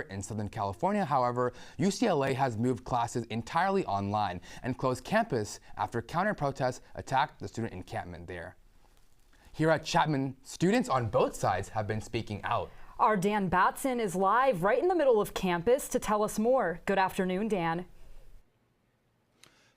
In Southern California, however, UCLA has moved classes entirely online and closed campus after counter-protests attacked the student encampment there. Here at Chapman, students on both sides have been speaking out. Our Dan Batson is live right in the middle of campus to tell us more. Good afternoon, Dan.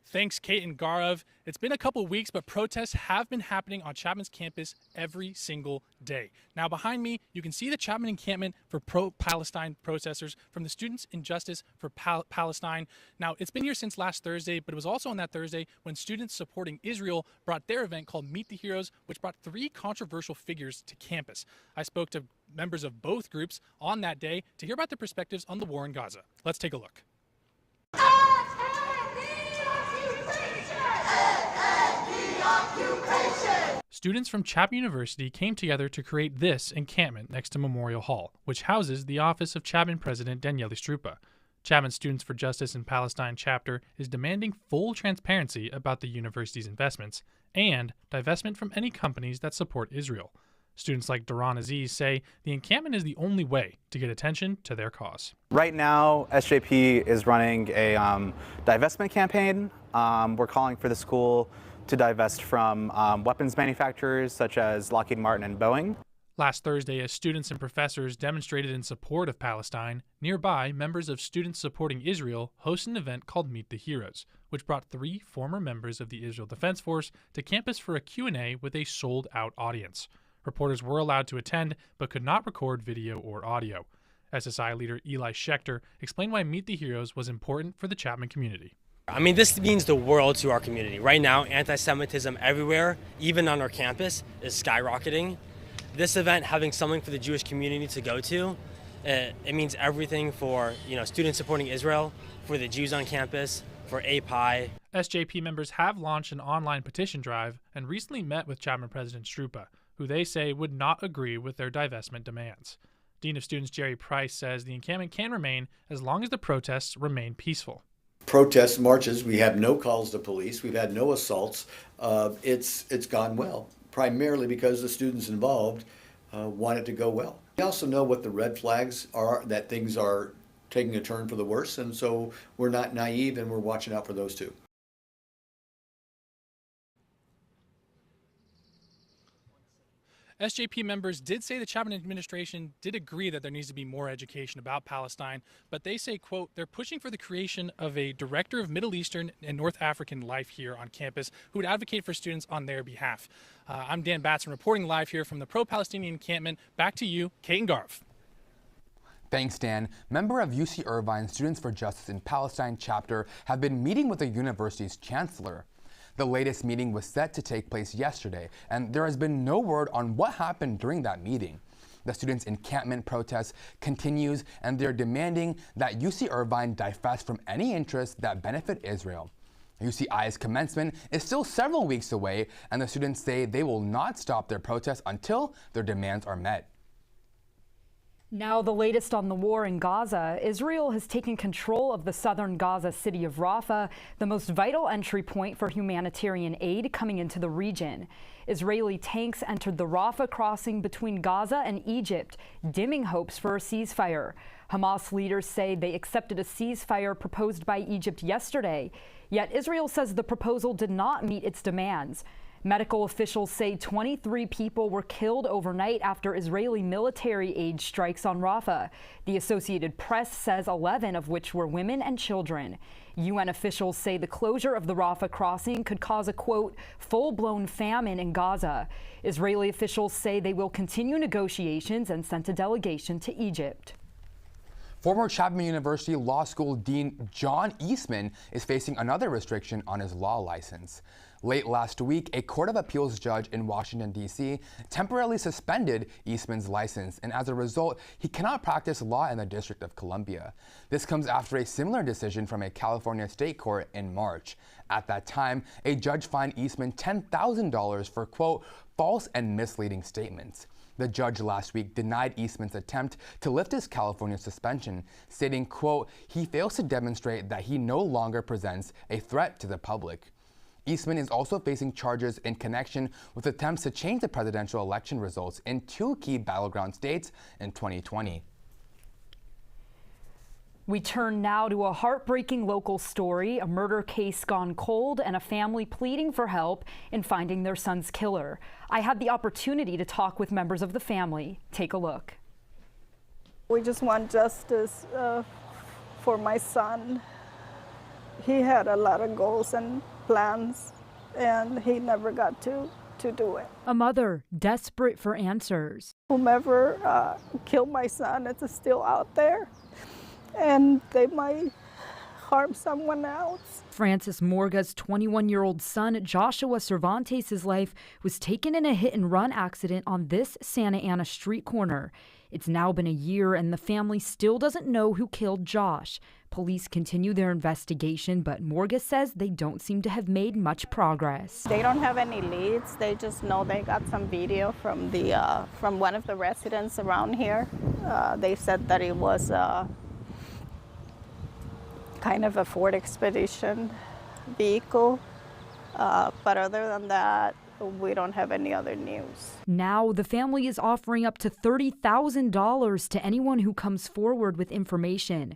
Thanks, Kate and Gaurav. It's been a couple weeks, but protests have been happening on Chapman's campus every single day. Now, behind me, you can see the Chapman encampment for pro-Palestine protesters from the Students in Justice for Palestine. Now, it's been here since last Thursday, but it was also on that Thursday when students supporting Israel brought their event called Meet the Heroes, which brought 3 controversial figures to campus. I spoke to members of both groups on that day to hear about their perspectives on the war in Gaza. Let's take a look. Students from Chapman University came together to create this encampment next to Memorial Hall, which houses the office of Chapman President Daniele Strupa. Chapman Students for Justice in Palestine chapter is demanding full transparency about the university's investments and divestment from any companies that support Israel. Students like Duran Aziz say the encampment is the only way to get attention to their cause. Right now, SJP is running a divestment campaign. We're calling for the school to divest from weapons manufacturers such as Lockheed Martin and Boeing. Last Thursday, as students and professors demonstrated in support of Palestine, nearby, members of Students Supporting Israel hosted an event called Meet the Heroes, which brought 3 former members of the Israel Defense Force to campus for a Q&A with a sold-out audience. Reporters were allowed to attend, but could not record video or audio. SSI leader Eli Schechter explained why Meet the Heroes was important for the Chapman community. I mean, this means the world to our community. Right now, anti-Semitism everywhere, even on our campus, is skyrocketing. This event having something for the Jewish community to go to, it means everything for students supporting Israel, for the Jews on campus, for API. SJP members have launched an online petition drive and recently met with Chapman President Strupa, who they say would not agree with their divestment demands. Dean of Students Jerry Price says the encampment can remain as long as the protests remain peaceful. Protests, marches, we have no calls to police, we've had no assaults. It's gone well, primarily because the students involved want it to go well. We also know what the red flags are, that things are taking a turn for the worse, and so we're not naive and we're watching out for those too. SJP members did say the Chapman administration did agree that there needs to be more education about Palestine, but they say, quote, they're pushing for the creation of a director of Middle Eastern and North African life here on campus who would advocate for students on their behalf. I'm Dan Batson reporting live here from the pro-Palestinian encampment. Back to you, Kate and Garv. Thanks, Dan. Member of UC Irvine Students for Justice in Palestine chapter have been meeting with the university's chancellor. The latest meeting was set to take place yesterday, and there has been no word on what happened during that meeting. The students' encampment protest continues, and they're demanding that UC Irvine divest from any interests that benefit Israel. UCI's commencement is still several weeks away, and the students say they will not stop their protest until their demands are met. Now the latest on the war in Gaza. Israel has taken control of the southern Gaza city of Rafah, the most vital entry point for humanitarian aid coming into the region. Israeli tanks entered the Rafah crossing between Gaza and Egypt, dimming hopes for a ceasefire. Hamas leaders say they accepted a ceasefire proposed by Egypt yesterday, yet Israel says the proposal did not meet its demands. Medical officials say 23 people were killed overnight after Israeli military aid strikes on Rafah. The Associated Press says 11 of which were women and children. UN officials say the closure of the Rafah crossing could cause a, quote, full-blown famine in Gaza. Israeli officials say they will continue negotiations and sent a delegation to Egypt. Former Chapman University Law School Dean John Eastman is facing another restriction on his law license. Late last week, a Court of Appeals judge in Washington, D.C. temporarily suspended Eastman's license, and as a result, he cannot practice law in the District of Columbia. This comes after a similar decision from a California state court in March. At that time, a judge fined Eastman $10,000 for, quote, false and misleading statements. The judge last week denied Eastman's attempt to lift his California suspension, stating, quote, he fails to demonstrate that he no longer presents a threat to the public. Eastman is also facing charges in connection with attempts to change the presidential election results in 2 key battleground states in 2020. We turn now to a heartbreaking local story, a murder case gone cold, and a family pleading for help in finding their son's killer. I had the opportunity to talk with members of the family. Take a look. We just want justice for my son. He had a lot of goals and plans, and he never got to do it. A mother desperate for answers. Whomever killed my son, it's still out there, and they might harm someone else. Francis Morga's 21-year-old son, Joshua Cervantes' life was taken in a hit-and-run accident on this Santa Ana street corner. It's now been a year, and the family still doesn't know who killed Josh. Police continue their investigation, but Morga says they don't seem to have made much progress. They don't have any leads. They just know they got some video from from one of the residents around here. They said that it was kind of a Ford Expedition vehicle, but other than that, we don't have any other news. Now, the family is offering up to $30,000 to anyone who comes forward with information.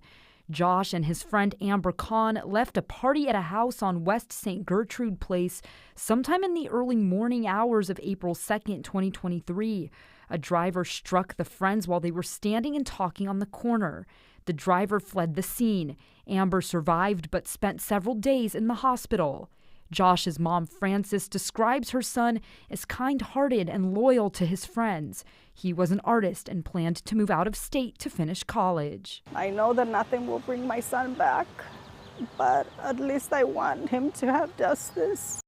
Josh and his friend Amber Kahn left a party at a house on West St. Gertrude Place sometime in the early morning hours of April 2nd, 2023. A driver struck the friends while they were standing and talking on the corner. The driver fled the scene. Amber survived but spent several days in the hospital. Josh's mom, Frances, describes her son as kind-hearted and loyal to his friends. He was an artist and planned to move out of state to finish college. I know that nothing will bring my son back, but at least I want him to have justice.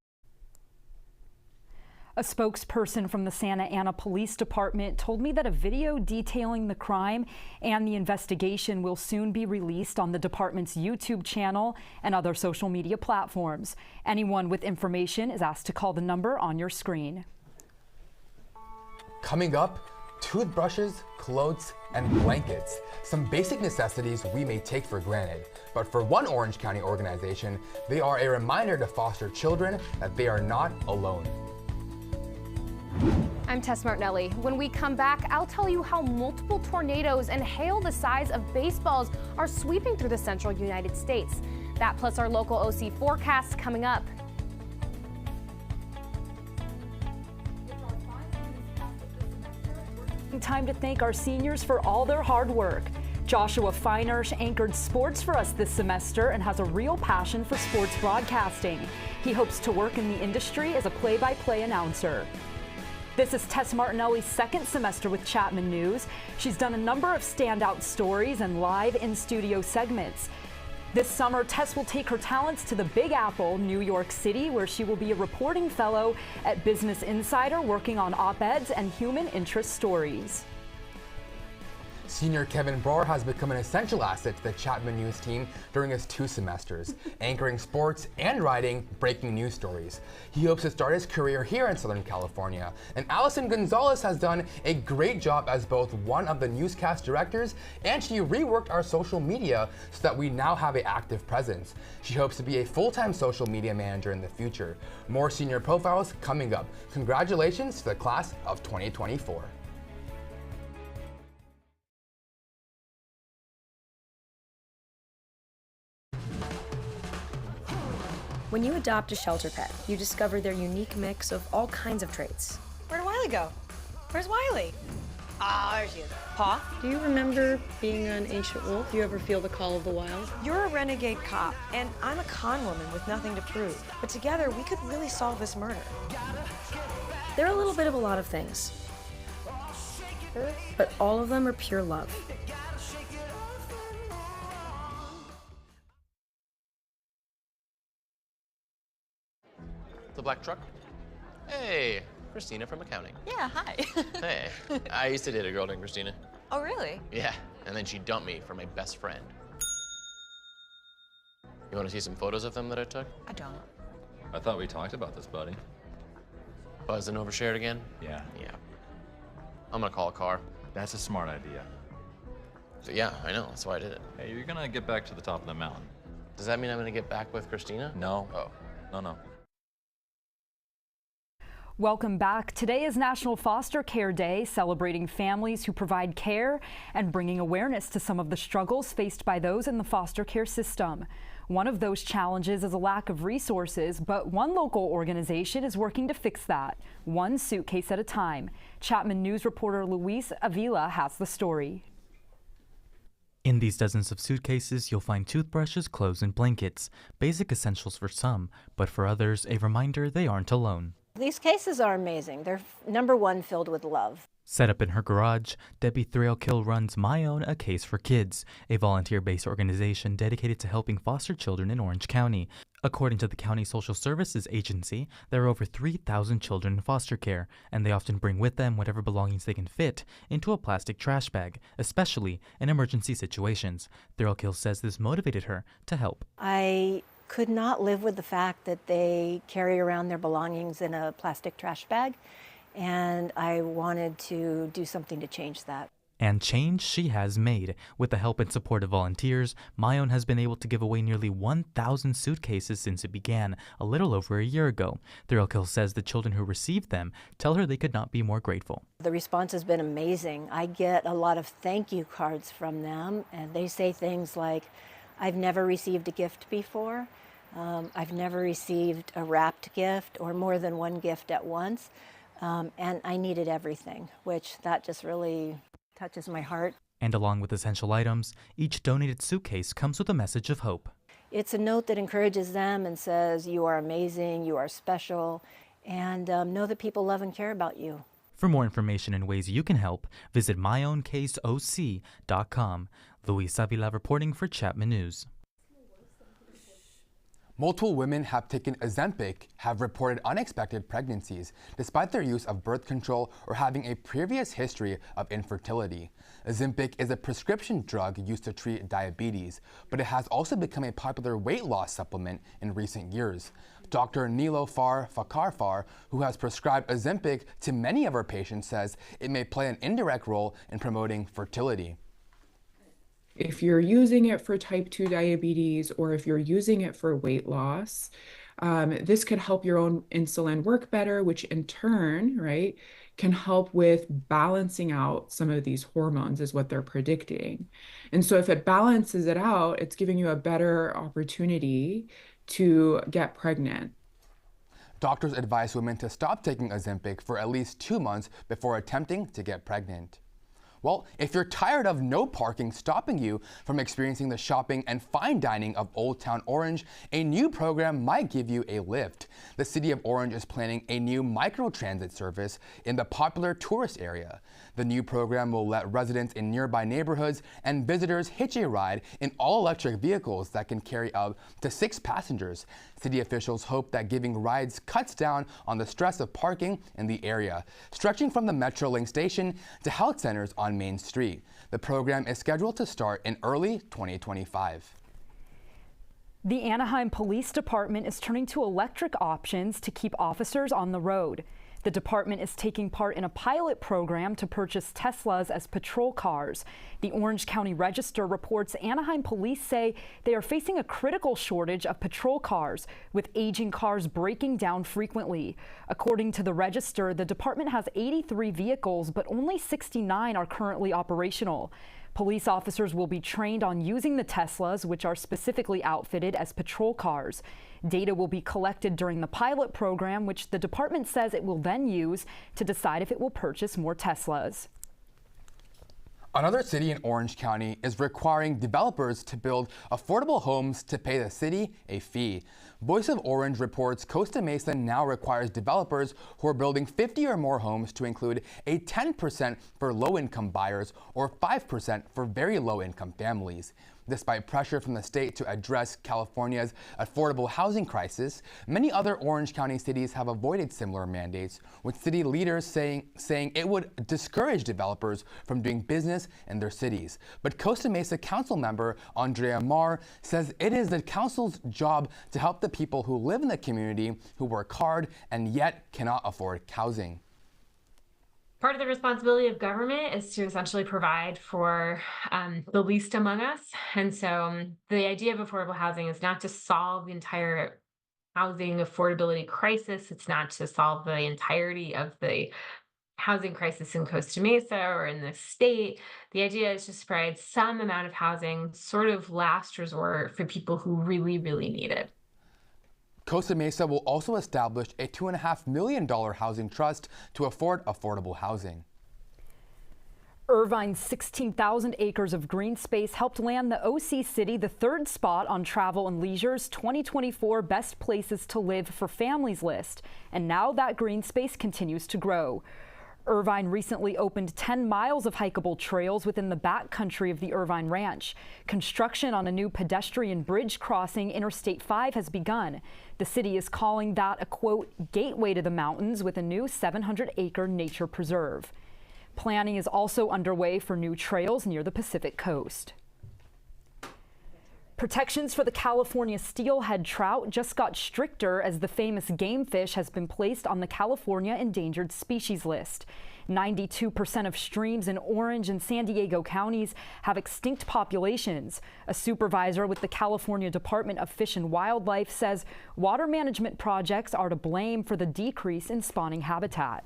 A spokesperson from the Santa Ana Police Department told me that a video detailing the crime and the investigation will soon be released on the department's YouTube channel and other social media platforms. Anyone with information is asked to call the number on your screen. Coming up, toothbrushes, clothes, and blankets. Some basic necessities we may take for granted. But for one Orange County organization, they are a reminder to foster children that they are not alone. I'm Tess Martinelli. When we come back, I'll tell you how multiple tornadoes and hail the size of baseballs are sweeping through the central United States. That plus our local OC forecast coming up. Time to thank our seniors for all their hard work. Joshua Feinersch anchored sports for us this semester and has a real passion for sports broadcasting. He hopes to work in the industry as a play-by-play announcer. This is Tess Martinelli's second semester with Chapman News. She's done a number of standout stories and live in-studio segments. This summer, Tess will take her talents to the Big Apple, New York City, where she will be a reporting fellow at Business Insider, working on op-eds and human interest stories. Senior Kevin Broer has become an essential asset to the Chapman News team during his 2 semesters, anchoring sports and writing breaking news stories. He hopes to start his career here in Southern California. And Allison Gonzalez has done a great job as both one of the newscast directors, and she reworked our social media so that we now have an active presence. She hopes to be a full-time social media manager in the future. More senior profiles coming up. Congratulations to the class of 2024. When you adopt a shelter pet, you discover their unique mix of all kinds of traits. Where'd Wiley go? Where's Wiley? Ah, there she is. Paw? Do you remember being an ancient wolf? Do you ever feel the call of the wild? You're a renegade cop, and I'm a con woman with nothing to prove. But together, we could really solve this murder. They're a little bit of a lot of things, but all of them are pure love. The black truck? Hey, Christina from accounting. Yeah, hi. Hey, I used to date a girl named Christina. Oh, really? Yeah, and then she dumped me for my best friend. You want to see some photos of them that I took? I don't. I thought we talked about this, buddy. Buzz and overshared again? Yeah. Yeah. I'm gonna call a car. That's a smart idea. So yeah, I know, that's why I did it. Hey, you're gonna get back to the top of the mountain. Does that mean I'm gonna get back with Christina? No. Oh. No. Welcome back. Today is National Foster Care Day, celebrating families who provide care and bringing awareness to some of the struggles faced by those in the foster care system. One of those challenges is a lack of resources, but one local organization is working to fix that, one suitcase at a time. Chapman News reporter Luis Avila has the story. In these dozens of suitcases, you'll find toothbrushes, clothes, and blankets, basic essentials for some, but for others, a reminder they aren't alone. These cases are amazing. They're, number one, filled with love. Set up in her garage, Debbie Thrailkill runs My Own, A Case for Kids, a volunteer-based organization dedicated to helping foster children in Orange County. According to the County Social Services Agency, there are over 3,000 children in foster care, and they often bring with them whatever belongings they can fit into a plastic trash bag, especially in emergency situations. Thrailkill says this motivated her to help. I could not live with the fact that they carry around their belongings in a plastic trash bag, and I wanted to do something to change that. And change she has made. With the help and support of volunteers, My Own has been able to give away nearly 1,000 suitcases since it began, a little over a year ago. Thrailkill says the children who received them tell her they could not be more grateful. The response has been amazing. I get a lot of thank you cards from them, and they say things like, "I've never received a gift before. I've never received a wrapped gift or more than one gift at once, and I needed everything," which that just really touches my heart. And along with essential items, each donated suitcase comes with a message of hope. It's a note that encourages them and says, "You are amazing, you are special, and know that people love and care about you." For more information and ways you can help, visit myowncaseoc.com. Luis Avila reporting for Chapman News. Multiple women have taken Ozempic have reported unexpected pregnancies, despite their use of birth control or having a previous history of infertility. Ozempic is a prescription drug used to treat diabetes, but it has also become a popular weight loss supplement in recent years. Dr. Niloufar Fakarfar, who has prescribed Ozempic to many of her patients, says it may play an indirect role in promoting fertility. If you're using it for type 2 diabetes or if you're using it for weight loss, this could help your own insulin work better, which in turn, right, can help with balancing out some of these hormones is what they're predicting. And so if it balances it out, it's giving you a better opportunity to get pregnant. Doctors advise women to stop taking Ozempic for at least 2 months before attempting to get pregnant. Well, if you're tired of no parking stopping you from experiencing the shopping and fine dining of Old Town Orange, a new program might give you a lift. The city of Orange is planning a new microtransit service in the popular tourist area. The new program will let residents in nearby neighborhoods and visitors hitch a ride in all-electric vehicles that can carry up to 6 passengers. City officials hope that giving rides cuts down on the stress of parking in the area, stretching from the Metrolink station to health centers on Main Street. The program is scheduled to start in early 2025. The Anaheim Police Department is turning to electric options to keep officers on the road. The department is taking part in a pilot program to purchase Teslas as patrol cars. The Orange County Register reports Anaheim police say they are facing a critical shortage of patrol cars, with aging cars breaking down frequently. According to the Register, the department has 83 vehicles, but only 69 are currently operational. Police officers will be trained on using the Teslas, which are specifically outfitted as patrol cars. Data will be collected during the pilot program, which the department says it will then use to decide if it will purchase more Teslas. Another city in Orange County is requiring developers to build affordable homes to pay the city a fee. Voice of Orange reports Costa Mesa now requires developers who are building 50 or more homes to include a 10% for low-income buyers or 5% for very low-income families. Despite pressure from the state to address California's affordable housing crisis, many other Orange County cities have avoided similar mandates, with city leaders saying it would discourage developers from doing business in their cities. But Costa Mesa Council member Andrea Marr says it is the council's job to help the people who live in the community who work hard and yet cannot afford housing. Part of the responsibility of government is to essentially provide for the least among us. And so the idea of affordable housing is not to solve the entire housing affordability crisis. It's not to solve the entirety of the housing crisis in Costa Mesa or in the state. The idea is to provide some amount of housing, sort of last resort for people who really, really need it. Costa Mesa will also establish a $2.5 million housing trust to afford affordable housing. Irvine's 16,000 acres of green space helped land the OC City the third spot on Travel and Leisure's 2024 Best Places to Live for Families list. And now that green space continues to grow. Irvine recently opened 10 miles of hikeable trails within the backcountry of the Irvine Ranch. Construction on a new pedestrian bridge crossing Interstate 5 has begun. The city is calling that a, quote, gateway to the mountains with a new 700-acre nature preserve. Planning is also underway for new trails near the Pacific coast. Protections for the California steelhead trout just got stricter as the famous game fish has been placed on the California endangered species list. 92% of streams in Orange and San Diego counties have extinct populations. A supervisor with the California Department of Fish and Wildlife says water management projects are to blame for the decrease in spawning habitat.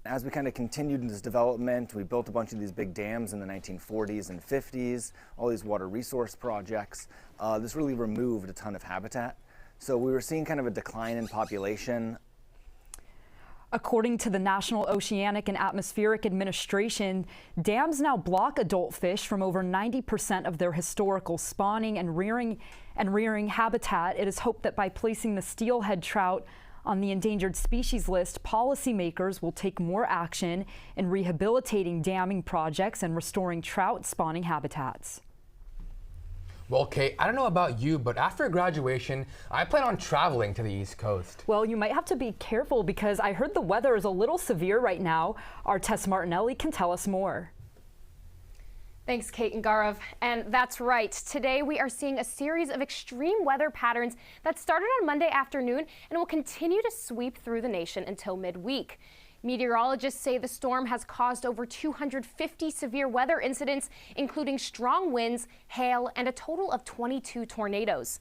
As we kind of continued in this development, we built a bunch of these big dams in the 1940s and 50s, all these water resource projects. This really removed a ton of habitat. So we were seeing kind of a decline in population. According to the National Oceanic and Atmospheric Administration, dams now block adult fish from over 90% of their historical spawning and rearing habitat. It is hoped that by placing the steelhead trout on the endangered species list, policymakers will take more action in rehabilitating damming projects and restoring trout spawning habitats. Well, Kate, I don't know about you, but after graduation, I plan on traveling to the East Coast. Well, you might have to be careful because I heard the weather is a little severe right now. Our Tess Martinelli can tell us more. Thanks, Kate and Gaurav. And that's right. Today we are seeing a series of extreme weather patterns that started on Monday afternoon and will continue to sweep through the nation until midweek. Meteorologists say the storm has caused over 250 severe weather incidents, including strong winds, hail, and a total of 22 tornadoes.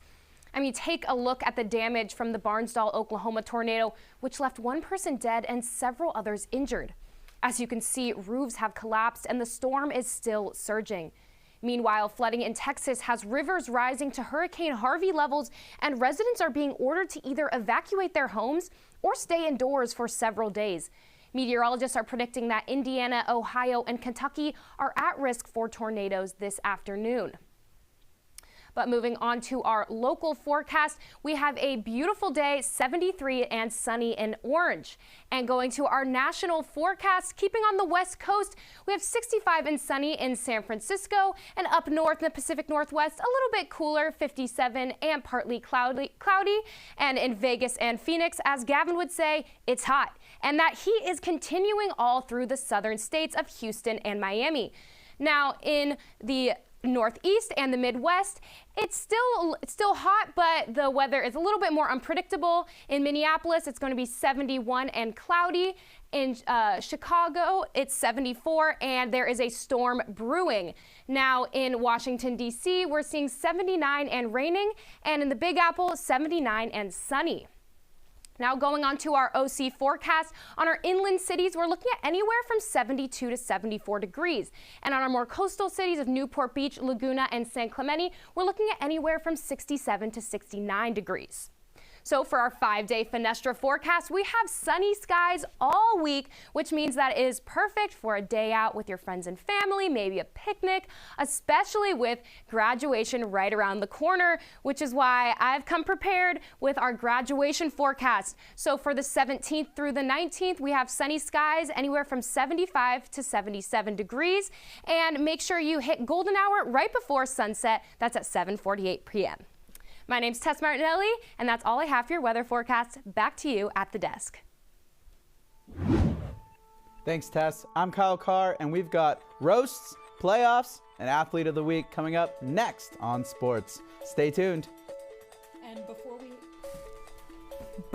I mean, take a look at the damage from the Barnsdall, Oklahoma tornado, which left one person dead and several others injured. As you can see, roofs have collapsed and the storm is still surging. Meanwhile, flooding in Texas has rivers rising to Hurricane Harvey levels, and residents are being ordered to either evacuate their homes or stay indoors for several days. Meteorologists are predicting that Indiana, Ohio, and Kentucky are at risk for tornadoes this afternoon. But moving on to our local forecast, we have a beautiful day, 73 and sunny in Orange. And going to our national forecast, keeping on the west coast, we have 65 and sunny in San Francisco, and up north in the Pacific Northwest, a little bit cooler, 57 and partly cloudy. And in Vegas and Phoenix, as Gavin would say, it's hot. And that heat is continuing all through the southern states of Houston and Miami. Now, in the Northeast and the Midwest, it's still hot, but the weather is a little bit more unpredictable. In Minneapolis, it's going to be 71 and cloudy. In Chicago, it's 74, and there is a storm brewing. Now in Washington, D.C., we're seeing 79 and raining, and in the Big Apple, 79 and sunny. Now going on to our OC forecast, on our inland cities, we're looking at anywhere from 72 to 74 degrees. And on our more coastal cities of Newport Beach, Laguna, and San Clemente, we're looking at anywhere from 67 to 69 degrees. So for our 5-day Fenestra forecast, we have sunny skies all week, which means that it is perfect for a day out with your friends and family, maybe a picnic, especially with graduation right around the corner, which is why I've come prepared with our graduation forecast. So for the 17th through the 19th, we have sunny skies anywhere from 75 to 77 degrees. And make sure you hit golden hour right before sunset. That's at 7:48 p.m. My name's Tess Martinelli, and that's all I have for your weather forecast. Back to you at the desk. Thanks, Tess. I'm Kyle Carr, and we've got roasts, playoffs, and athlete of the week coming up next on sports. Stay tuned. And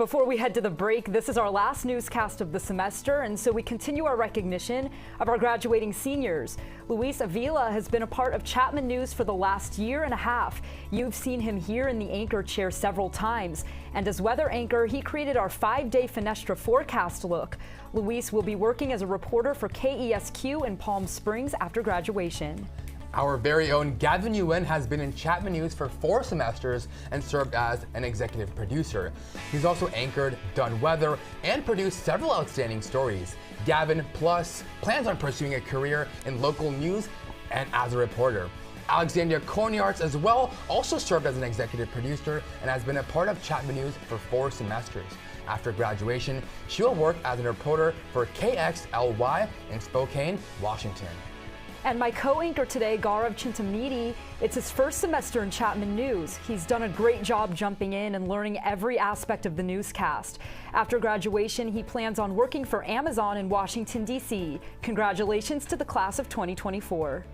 Before we head to the break, this is our last newscast of the semester, and so we continue our recognition of our graduating seniors. Luis Avila has been a part of Chapman News for the last year and a half. You've seen him here in the anchor chair several times, and as weather anchor, he created our 5-day Fenestra forecast look. Luis will be working as a reporter for KESQ in Palm Springs after graduation. Our very own Gavin Yuen has been in Chapman News for 4 semesters and served as an executive producer. He's also anchored, done weather, and produced several outstanding stories. Gavin, plus, plans on pursuing a career in local news and as a reporter. Alexandria Cornyarts as well also served as an executive producer and has been a part of Chapman News for 4 semesters. After graduation, she will work as a reporter for KXLY in Spokane, Washington. And my co-anchor today, Gaurav Chintamneedi, it's his first semester in Chapman News. He's done a great job jumping in and learning every aspect of the newscast. After graduation, he plans on working for Amazon in Washington, D.C. Congratulations to the class of 2024.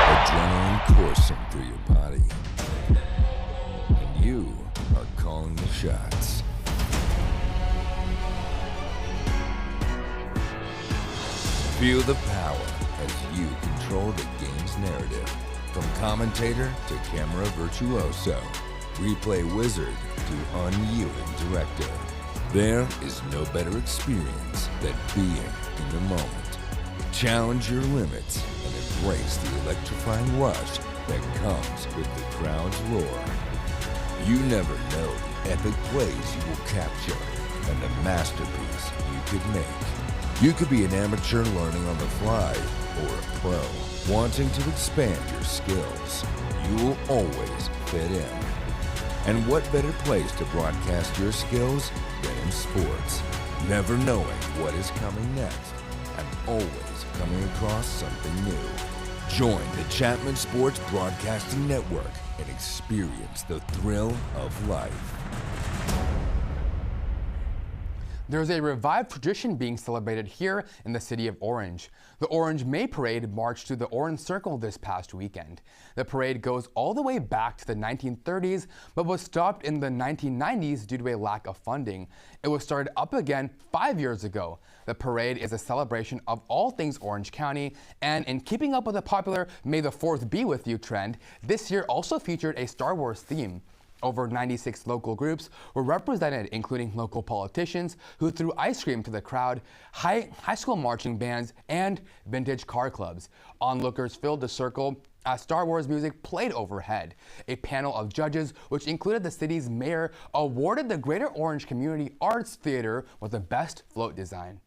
Adrenaline coursing through your body. You are calling the shots. Feel the power as you control the game's narrative. From commentator to camera virtuoso, replay wizard to unyielding director. There is no better experience than being in the moment. Challenge your limits and embrace the electrifying rush that comes with the crowd's roar. You never know the epic plays you will capture and the masterpiece you could make. You could be an amateur learning on the fly or a pro wanting to expand your skills. You will always fit in. And what better place to broadcast your skills than in sports? Never knowing what is coming next and always coming across something new. Join the Chapman Sports Broadcasting Network and experience the thrill of life. There's a revived tradition being celebrated here in the city of Orange. The Orange May Parade marched through the Orange Circle this past weekend. The parade goes all the way back to the 1930s, but was stopped in the 1990s due to a lack of funding. It was started up again 5 years ago. The parade is a celebration of all things Orange County, and in keeping up with the popular May the 4th Be With You trend, this year also featured a Star Wars theme. Over 96 local groups were represented, including local politicians who threw ice cream to the crowd, high school marching bands, and vintage car clubs. Onlookers filled the circle as Star Wars music played overhead. A panel of judges, which included the city's mayor, awarded the Greater Orange Community Arts Theater with the best float design.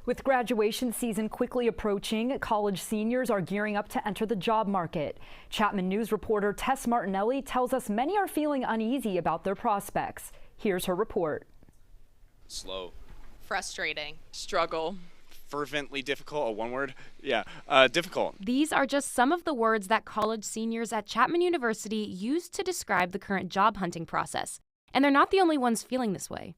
With graduation season quickly approaching, college seniors are gearing up to enter the job market. Chapman News reporter Tess Martinelli tells us many are feeling uneasy about their prospects. Here's her report. Slow. Frustrating. Struggle. Fervently difficult, a one word? Yeah, difficult. These are just some of the words that college seniors at Chapman University use to describe the current job hunting process. And they're not the only ones feeling this way.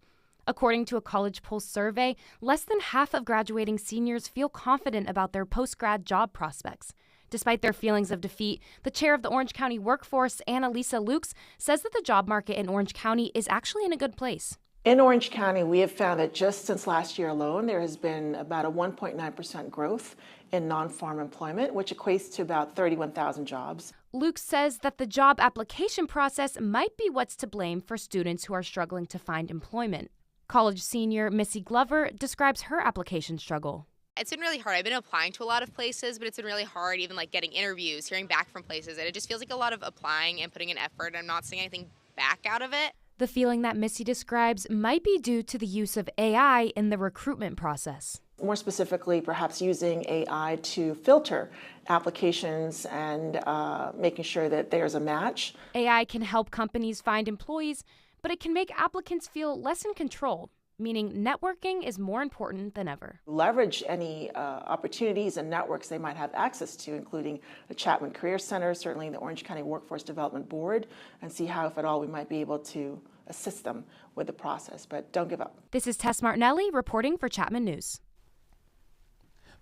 According to a College Pulse survey, less than half of graduating seniors feel confident about their post-grad job prospects. Despite their feelings of defeat, the chair of the Orange County Workforce, Annalisa Lukes, says that the job market in Orange County is actually in a good place. In Orange County, we have found that just since last year alone, there has been about a 1.9% growth in non-farm employment, which equates to about 31,000 jobs. Luke says that the job application process might be what's to blame for students who are struggling to find employment. College senior Missy Glover describes her application struggle. It's been really hard. I've been applying to a lot of places, but it's been really hard even like getting interviews, hearing back from places. And it just feels like a lot of applying and putting in effort. And I'm not seeing anything back out of it. The feeling that Missy describes might be due to the use of AI in the recruitment process. More specifically, perhaps using AI to filter applications and making sure that there's a match. AI can help companies find employees, but it can make applicants feel less in control, meaning networking is more important than ever. Leverage any opportunities and networks they might have access to, including the Chapman Career Center, certainly the Orange County Workforce Development Board, and see how, if at all, we might be able to assist them with the process. But don't give up. This is Tess Martinelli reporting for Chapman News.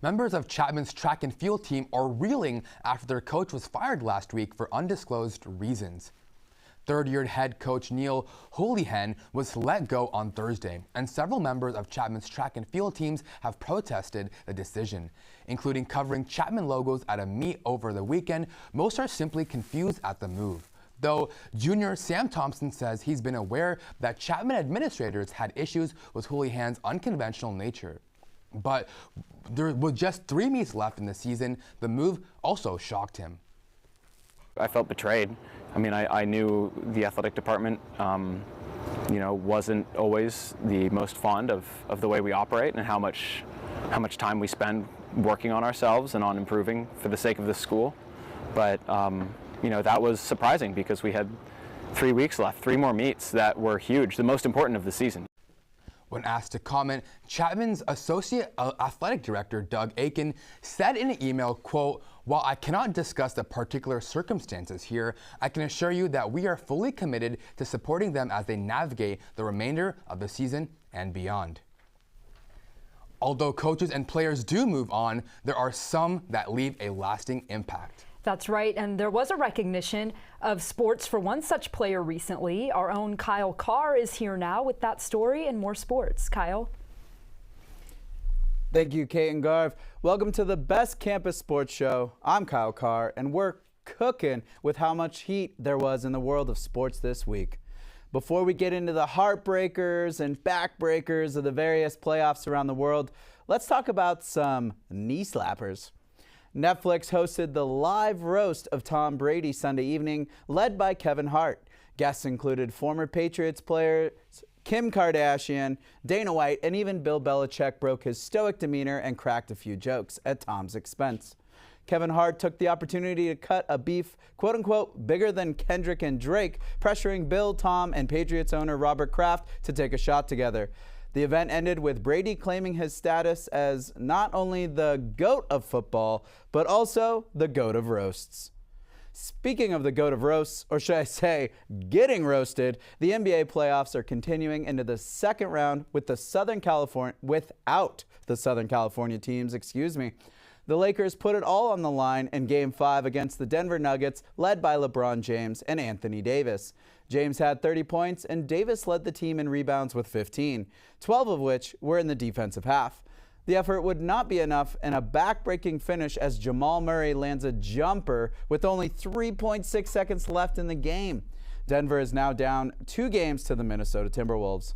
Members of Chapman's track and field team are reeling after their coach was fired last week for undisclosed reasons. Third-year head coach Neil Houlihan was let go on Thursday, and several members of Chapman's track and field teams have protested the decision, including covering Chapman logos at a meet over the weekend. Most are simply confused at the move. Though junior Sam Thompson says he's been aware that Chapman administrators had issues with Houlihan's unconventional nature. But there were just 3 meets left in the season. The move also shocked him. I felt betrayed. I mean, I knew the athletic department, wasn't always the most fond of the way we operate and how much time we spend working on ourselves and on improving for the sake of this school. But, that was surprising because we had 3 weeks left, 3 more meets that were huge, the most important of the season. When asked to comment, Chapman's Associate Athletic Director, Doug Aiken, said in an email, quote, "While I cannot discuss the particular circumstances here, I can assure you that we are fully committed to supporting them as they navigate the remainder of the season and beyond." Although coaches and players do move on, there are some that leave a lasting impact. That's right, and there was a recognition of sports for one such player recently. Our own Kyle Carr is here now with that story and more sports. Kyle. Thank you, Kate and Garv. Welcome to the best campus sports show. I'm Kyle Carr, and we're cooking with how much heat there was in the world of sports this week. Before we get into the heartbreakers and backbreakers of the various playoffs around the world, let's talk about some knee slappers. Netflix hosted the live roast of Tom Brady Sunday evening, led by Kevin Hart. Guests included former Patriots players Kim Kardashian, Dana White, and even Bill Belichick broke his stoic demeanor and cracked a few jokes at Tom's expense. Kevin Hart took the opportunity to cut a beef, quote-unquote, bigger than Kendrick and Drake, pressuring Bill, Tom, and Patriots owner Robert Kraft to take a shot together. The event ended with Brady claiming his status as not only the GOAT of football, but also the GOAT of roasts. Speaking of the GOAT of roasts, or should I say getting roasted, the NBA playoffs are continuing into the second round without the Southern California teams, The Lakers put it all on the line in Game 5 against the Denver Nuggets, led by LeBron James and Anthony Davis. James had 30 points, and Davis led the team in rebounds with 15, 12 of which were in the defensive half. The effort would not be enough in a back-breaking finish as Jamal Murray lands a jumper with only 3.6 seconds left in the game. Denver is now down 2 games to the Minnesota Timberwolves.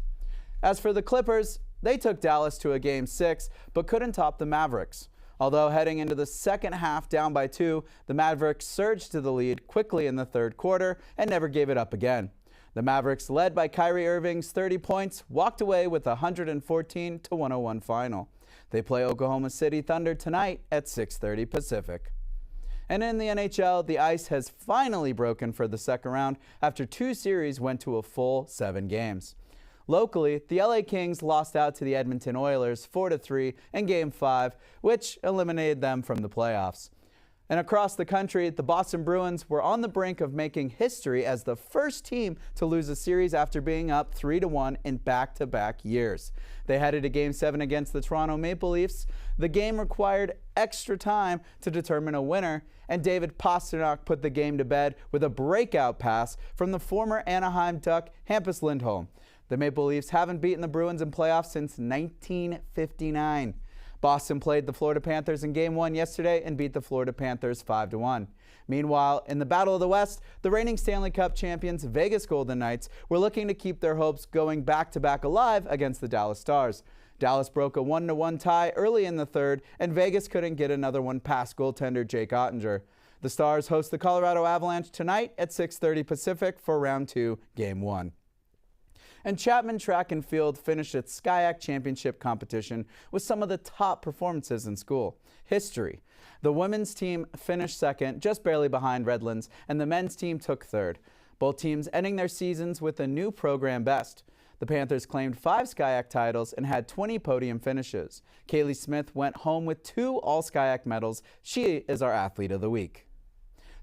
As for the Clippers, they took Dallas to a Game 6, but couldn't top the Mavericks. Although heading into the second half down by 2, the Mavericks surged to the lead quickly in the third quarter and never gave it up again. The Mavericks, led by Kyrie Irving's 30 points, walked away with a 114-101 final. They play Oklahoma City Thunder tonight at 6:30 Pacific. And in the NHL, the ice has finally broken for the second round after 2 series went to a full 7 games. Locally, the LA Kings lost out to the Edmonton Oilers 4-3 in Game 5, which eliminated them from the playoffs. And across the country, the Boston Bruins were on the brink of making history as the first team to lose a series after being up 3-1 in back-to-back years. They headed to Game 7 against the Toronto Maple Leafs. The game required extra time to determine a winner, and David Pastrnak put the game to bed with a breakout pass from the former Anaheim Duck, Hampus Lindholm. The Maple Leafs haven't beaten the Bruins in playoffs since 1959. Boston played the Florida Panthers in Game 1 yesterday and beat the Florida Panthers 5-1. Meanwhile, in the Battle of the West, the reigning Stanley Cup champions Vegas Golden Knights were looking to keep their hopes going back-to-back alive against the Dallas Stars. Dallas broke a 1-1 tie early in the third, and Vegas couldn't get another one past goaltender Jake Ottinger. The Stars host the Colorado Avalanche tonight at 6:30 Pacific for Round 2, Game 1. And Chapman Track and Field finished its SCIAC Championship competition with some of the top performances in school. History. The women's team finished second, just barely behind Redlands, and the men's team took third. Both teams ending their seasons with a new program best. The Panthers claimed 5 SCIAC titles and had 20 podium finishes. Kaylee Smith went home with 2 All-SCIAC medals. She is our Athlete of the Week.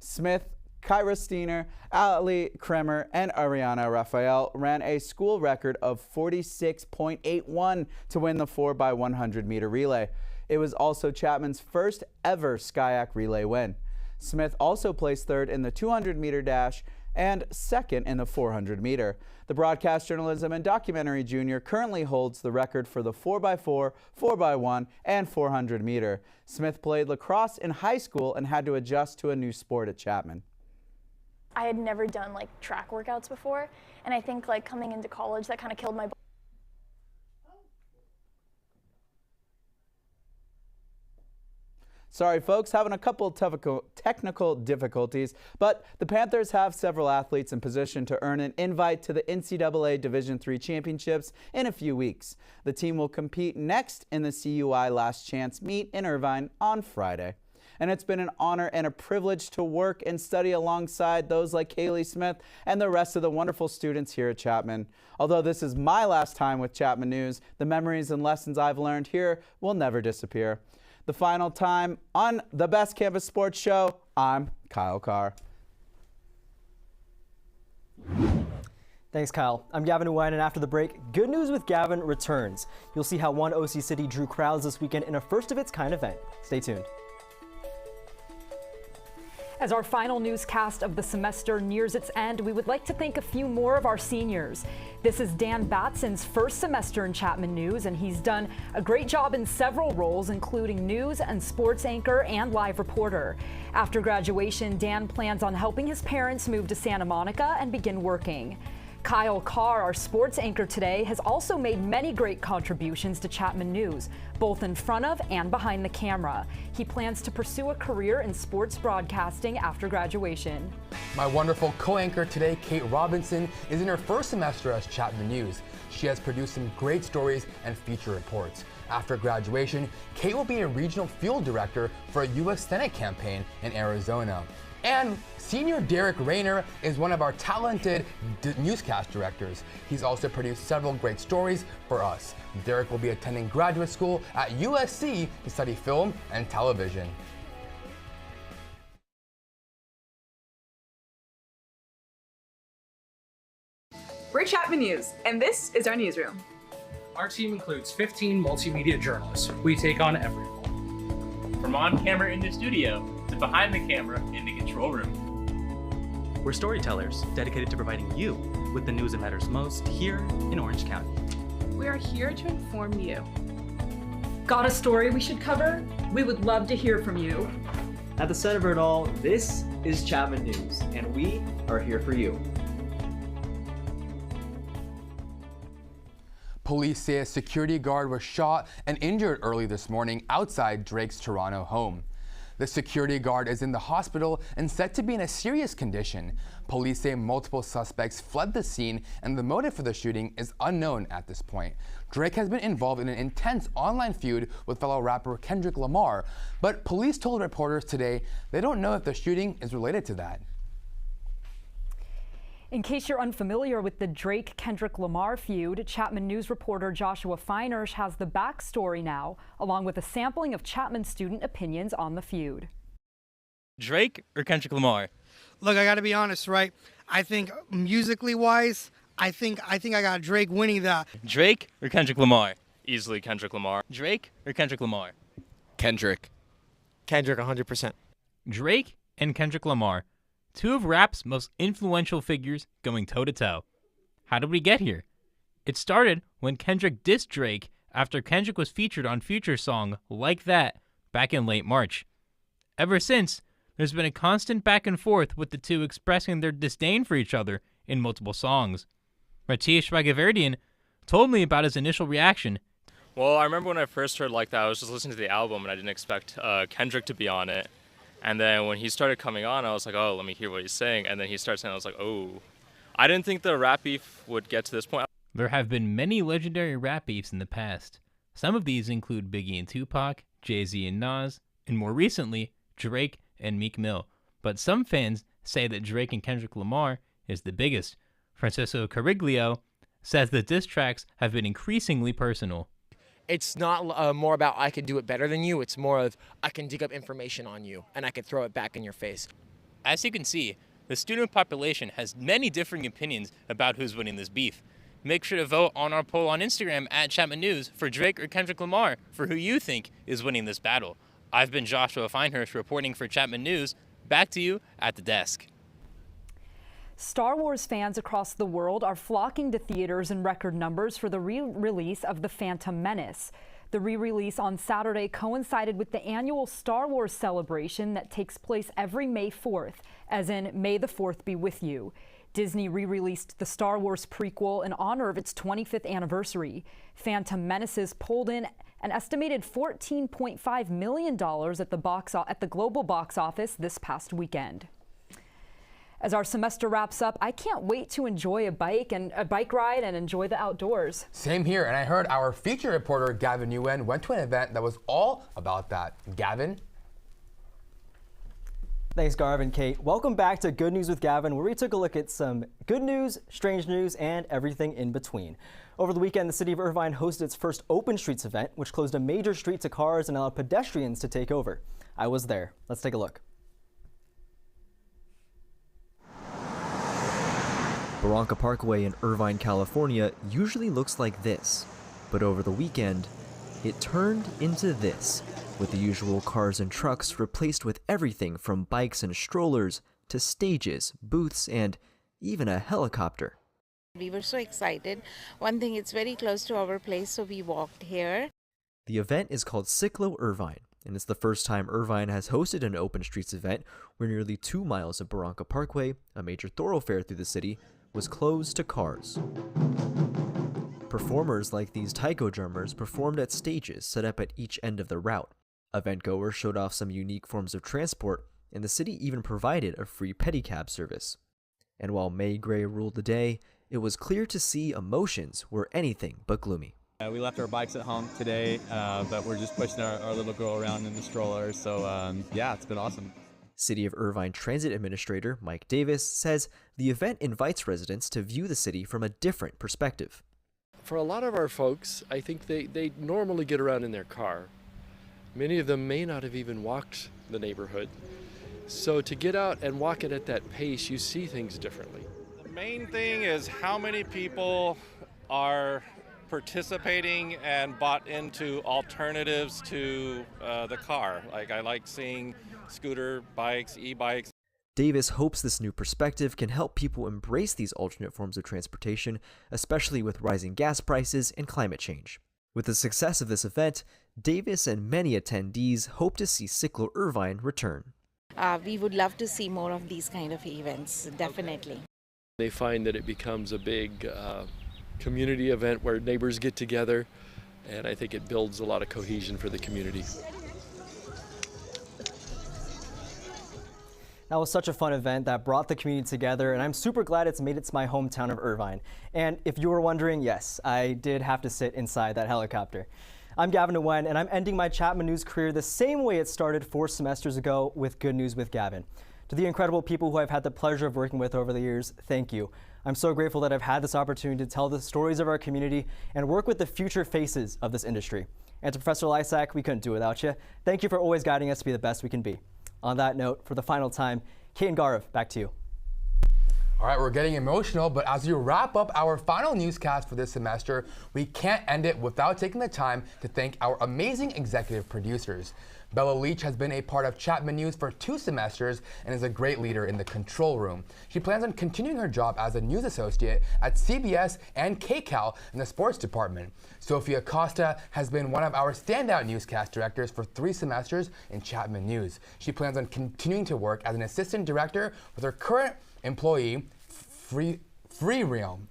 Smith, Kyra Steiner, Ali Kremer, and Ariana Raphael ran a school record of 46.81 to win the 4x100 meter relay. It was also Chapman's first ever Skyac relay win. Smith also placed third in the 200-meter dash and second in the 400-meter. The broadcast journalism and documentary junior currently holds the record for the 4x4, 4x1, and 400-meter. Smith played lacrosse in high school and had to adjust to a new sport at Chapman. I had never done like track workouts before, and I think like coming into college that kind of killed my Sorry folks, having a couple technical difficulties, but the Panthers have several athletes in position to earn an invite to the NCAA Division III Championships in a few weeks. The team will compete next in the CUI Last Chance meet in Irvine on Friday. And it's been an honor and a privilege to work and study alongside those like Kaylee Smith and the rest of the wonderful students here at Chapman. Although this is my last time with Chapman News, the memories and lessons I've learned here will never disappear. The final time on the Best Campus Sports Show, I'm Kyle Carr. Thanks, Kyle. I'm Gavin Nguyen, and after the break, Good News with Gavin returns. You'll see how one OC City drew crowds this weekend in a first-of-its-kind event. Stay tuned. As our final newscast of the semester nears its end, we would like to thank a few more of our seniors. This is Dan Batson's first semester in Chapman News, and he's done a great job in several roles, including news and sports anchor and live reporter. After graduation, Dan plans on helping his parents move to Santa Monica and begin working. Kyle Carr, our sports anchor today, has also made many great contributions to Chapman News, both in front of and behind the camera. He plans to pursue a career in sports broadcasting after graduation. My wonderful co-anchor today, Kate Robinson, is in her first semester as Chapman News. She has produced some great stories and feature reports. After graduation, Kate will be a regional field director for a U.S. Senate campaign in Arizona. And senior Derek Rayner is one of our talented newscast directors. He's also produced several great stories for us. Derek will be attending graduate school at USC to study film and television. We're Chapman News, and this is our newsroom. Our team includes 15 multimedia journalists. We take on every role. From on camera in the studio to behind the camera in the control room. We're storytellers dedicated to providing you with the news that matters most here in Orange County. We are here to inform you. Got a story we should cover? We would love to hear from you. At the center of it all, this is Chapman News, and we are here for you. Police say a security guard was shot and injured early this morning outside Drake's Toronto home. The security guard is in the hospital and said to be in a serious condition. Police say multiple suspects fled the scene and the motive for the shooting is unknown at this point. Drake has been involved in an intense online feud with fellow rapper Kendrick Lamar, but police told reporters today they don't know if the shooting is related to that. In case you're unfamiliar with the Drake-Kendrick Lamar feud, Chapman News reporter Joshua Feinersch has the backstory now, along with a sampling of Chapman student opinions on the feud. Drake or Kendrick Lamar? Look, I got to be honest, right? I think musically wise, I think I got Drake winning that. Drake or Kendrick Lamar? Easily Kendrick Lamar. Drake or Kendrick Lamar? Kendrick. Kendrick, 100%. Drake and Kendrick Lamar. Two of rap's most influential figures going toe-to-toe. How did we get here? It started when Kendrick dissed Drake after Kendrick was featured on Future's song Like That back in late March. Ever since, there's been a constant back and forth with the two expressing their disdain for each other in multiple songs. Ratish Ragaverdian told me about his initial reaction. Well, I remember when I first heard Like That, I was just listening to the album and I didn't expect Kendrick to be on it. And then when he started coming on, I was like, oh, let me hear what he's saying. And then he started saying, I was like, oh. I didn't think the rap beef would get to this point. There have been many legendary rap beefs in the past. Some of these include Biggie and Tupac, Jay-Z and Nas, and more recently, Drake and Meek Mill. But some fans say that Drake and Kendrick Lamar is the biggest. Francisco Cariglio says the diss tracks have been increasingly personal. It's not more about I can do it better than you. It's more of I can dig up information on you and I can throw it back in your face. As you can see, the student population has many differing opinions about who's winning this beef. Make sure to vote on our poll on Instagram at Chapman News for Drake or Kendrick Lamar for who you think is winning this battle. I've been Joshua Feinhurst reporting for Chapman News. Back to you at the desk. Star Wars fans across the world are flocking to theaters in record numbers for the re-release of The Phantom Menace. The re-release on Saturday coincided with the annual Star Wars celebration that takes place every May 4th, as in May the 4th be with you. Disney re-released the Star Wars prequel in honor of its 25th anniversary. Phantom Menaces pulled in an estimated $14.5 million at the global box office this past weekend. As our semester wraps up, I can't wait to enjoy a bike ride and enjoy the outdoors. Same here, and I heard our feature reporter Gavin Nguyen went to an event that was all about that. Gavin? Thanks, Garv and Kate. Welcome back to Good News with Gavin, where we took a look at some good news, strange news, and everything in between. Over the weekend, the city of Irvine hosted its first Open Streets event, which closed a major street to cars and allowed pedestrians to take over. I was there. Let's take a look. Barranca Parkway in Irvine, California usually looks like this, but over the weekend, it turned into this, with the usual cars and trucks replaced with everything from bikes and strollers to stages, booths, and even a helicopter. We were so excited. One thing, it's very close to our place, so we walked here. The event is called Cyclo Irvine, and it's the first time Irvine has hosted an Open Streets event where nearly 2 miles of Barranca Parkway, a major thoroughfare through the city, was closed to cars. Performers like these taiko drummers performed at stages set up at each end of the route. Event goers showed off some unique forms of transport, and the city even provided a free pedicab service. And while May Gray ruled the day, it was clear to see emotions were anything but gloomy. We left our bikes at home today, but we're just pushing our little girl around in the stroller, so yeah, it's been awesome. City of Irvine Transit Administrator Mike Davis says the event invites residents to view the city from a different perspective. For a lot of our folks, I think they normally get around in their car. Many of them may not have even walked the neighborhood. So to get out and walk it at that pace, you see things differently. The main thing is how many people are participating and bought into alternatives to the car. Like I like seeing scooter bikes, e-bikes. Davis hopes this new perspective can help people embrace these alternate forms of transportation, especially with rising gas prices and climate change. With the success of this event, Davis and many attendees hope to see Cyclo Irvine return. We would love to see more of these kind of events, definitely. They find that it becomes a big community event where neighbors get together, and I think it builds a lot of cohesion for the community. That was such a fun event that brought the community together, and I'm super glad it's made it to my hometown of Irvine. And if you were wondering, yes, I did have to sit inside that helicopter. I'm Gavin Nguyen, and I'm ending my Chapman News career the same way it started 4 semesters ago with Good News with Gavin. To the incredible people who I've had the pleasure of working with over the years, thank you. I'm so grateful that I've had this opportunity to tell the stories of our community and work with the future faces of this industry. And to Professor Lysak, we couldn't do it without you. Thank you for always guiding us to be the best we can be. On that note, for the final time, Kate and Gaurav, back to you. All right, we're getting emotional, but as we wrap up our final newscast for this semester, we can't end it without taking the time to thank our amazing executive producers. Bella Leach has been a part of Chapman News for 2 semesters and is a great leader in the control room. She plans on continuing her job as a news associate at CBS and KCAL in the sports department. Sophia Costa has been one of our standout newscast directors for 3 semesters in Chapman News. She plans on continuing to work as an assistant director with her current employee, Free Realm.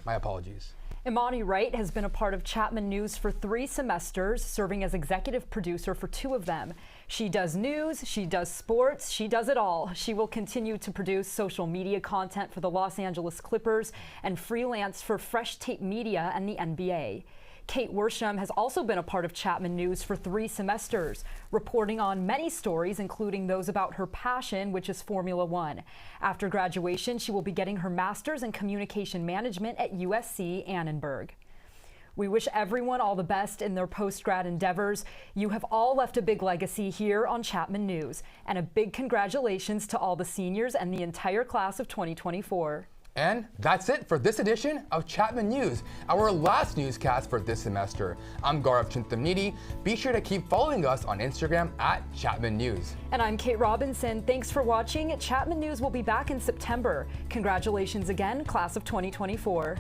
My apologies. Imani Wright has been a part of Chapman News for 3 semesters, serving as executive producer for 2 of them. She does news, she does sports, she does it all. She will continue to produce social media content for the Los Angeles Clippers and freelance for Fresh Tape Media and the NBA. Kate Worsham has also been a part of Chapman News for 3 semesters, reporting on many stories, including those about her passion, which is Formula One. After graduation, she will be getting her master's in communication management at USC Annenberg. We wish everyone all the best in their post-grad endeavors. You have all left a big legacy here on Chapman News, and a big congratulations to all the seniors and the entire class of 2024. And that's it for this edition of Chapman News, our last newscast for this semester. I'm Gaurav Chintamnidi. Be sure to keep following us on Instagram at Chapman News. And I'm Kate Robinson. Thanks for watching. Chapman News will be back in September. Congratulations again, class of 2024.